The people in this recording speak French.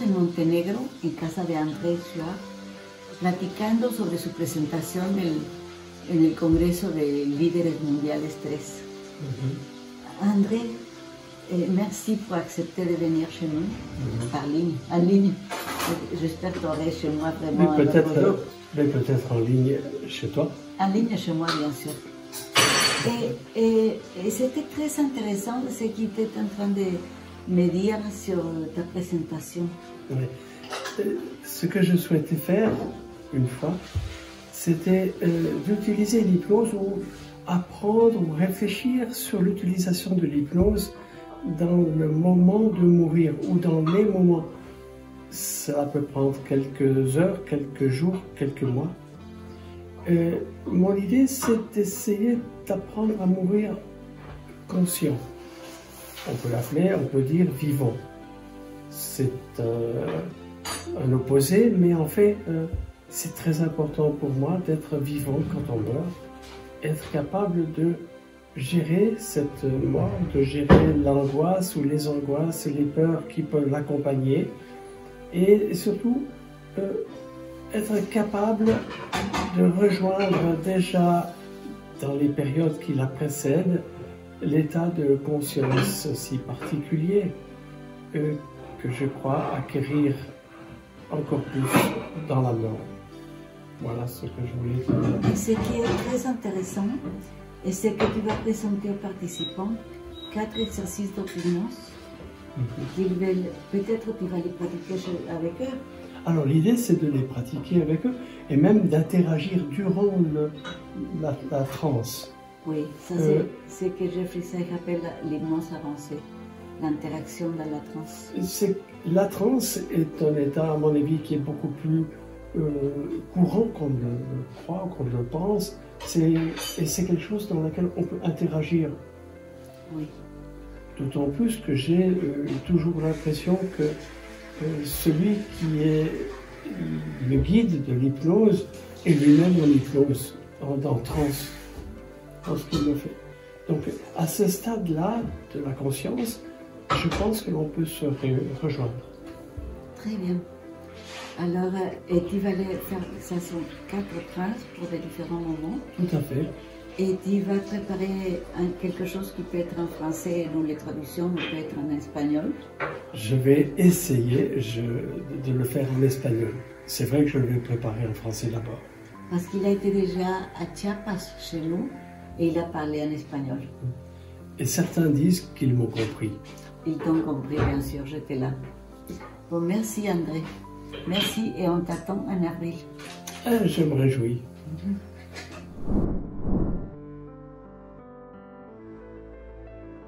en Montenegro, en casa de André Suárez, platicando sobre su presentación en el Congreso de Líderes Mundiales 3. André, merci pour accepter de venir chez nous, par ligne, en ligne. J'espère que tu aurais chez moi vraiment mais peut-être en ligne chez toi. En ligne chez moi, bien sûr. Et c'était très intéressant ce qu'il était en train de me dire sur ta présentation. Oui. Ce que je souhaitais faire, une fois, c'était d'utiliser l'hypnose ou apprendre ou réfléchir sur l'utilisation de l'hypnose dans le moment de mourir ou dans les moments. Ça peut prendre quelques heures, quelques jours, quelques mois. Mon idée, c'est d'essayer d'apprendre à mourir conscient. On peut l'appeler, on peut dire vivant. C'est un opposé, mais en fait, c'est très important pour moi d'être vivant quand on meurt, être capable de gérer cette mort, de gérer l'angoisse ou les angoisses, les peurs qui peuvent l'accompagner, et surtout être capable de rejoindre déjà dans les périodes qui la précèdent l'état de conscience si particulier que je crois acquérir encore plus dans la mort. Voilà ce que je voulais dire. Et ce qui est très intéressant, c'est que tu vas présenter aux participants 4 exercices d'hypnose. Peut-être tu vas les pratiquer avec eux. Alors l'idée, c'est de les pratiquer avec eux et même d'interagir durant la transe. Oui, ça c'est ce que Jeffrey Sachs appelle l'hypnose avancée, l'interaction dans la transe. La transe est un état, à mon avis, qui est beaucoup plus courant qu'on le croit, qu'on le pense. Et c'est quelque chose dans lequel on peut interagir. Oui. D'autant plus que j'ai toujours l'impression que celui qui est le guide de l'hypnose est lui-même en hypnose, en transe, dans ce qu'il me fait. Donc, à ce stade-là de la conscience, je pense que l'on peut se rejoindre. Très bien. Alors, et tu vas les faire, ça sont 4 phrases pour des différents moments. Tout à fait. Et tu vas préparer quelque chose qui peut être en français, et nous les traductions, peut être en espagnol. Je vais essayer de le faire en espagnol. C'est vrai que je vais le préparer en français d'abord. Parce qu'il a été déjà à Chiapas chez nous et il a parlé en espagnol. Et certains disent qu'ils m'ont compris. Ils t'ont compris, bien sûr, j'étais là. Bon, merci André. Merci et on t'attend en avril. Je me réjouis.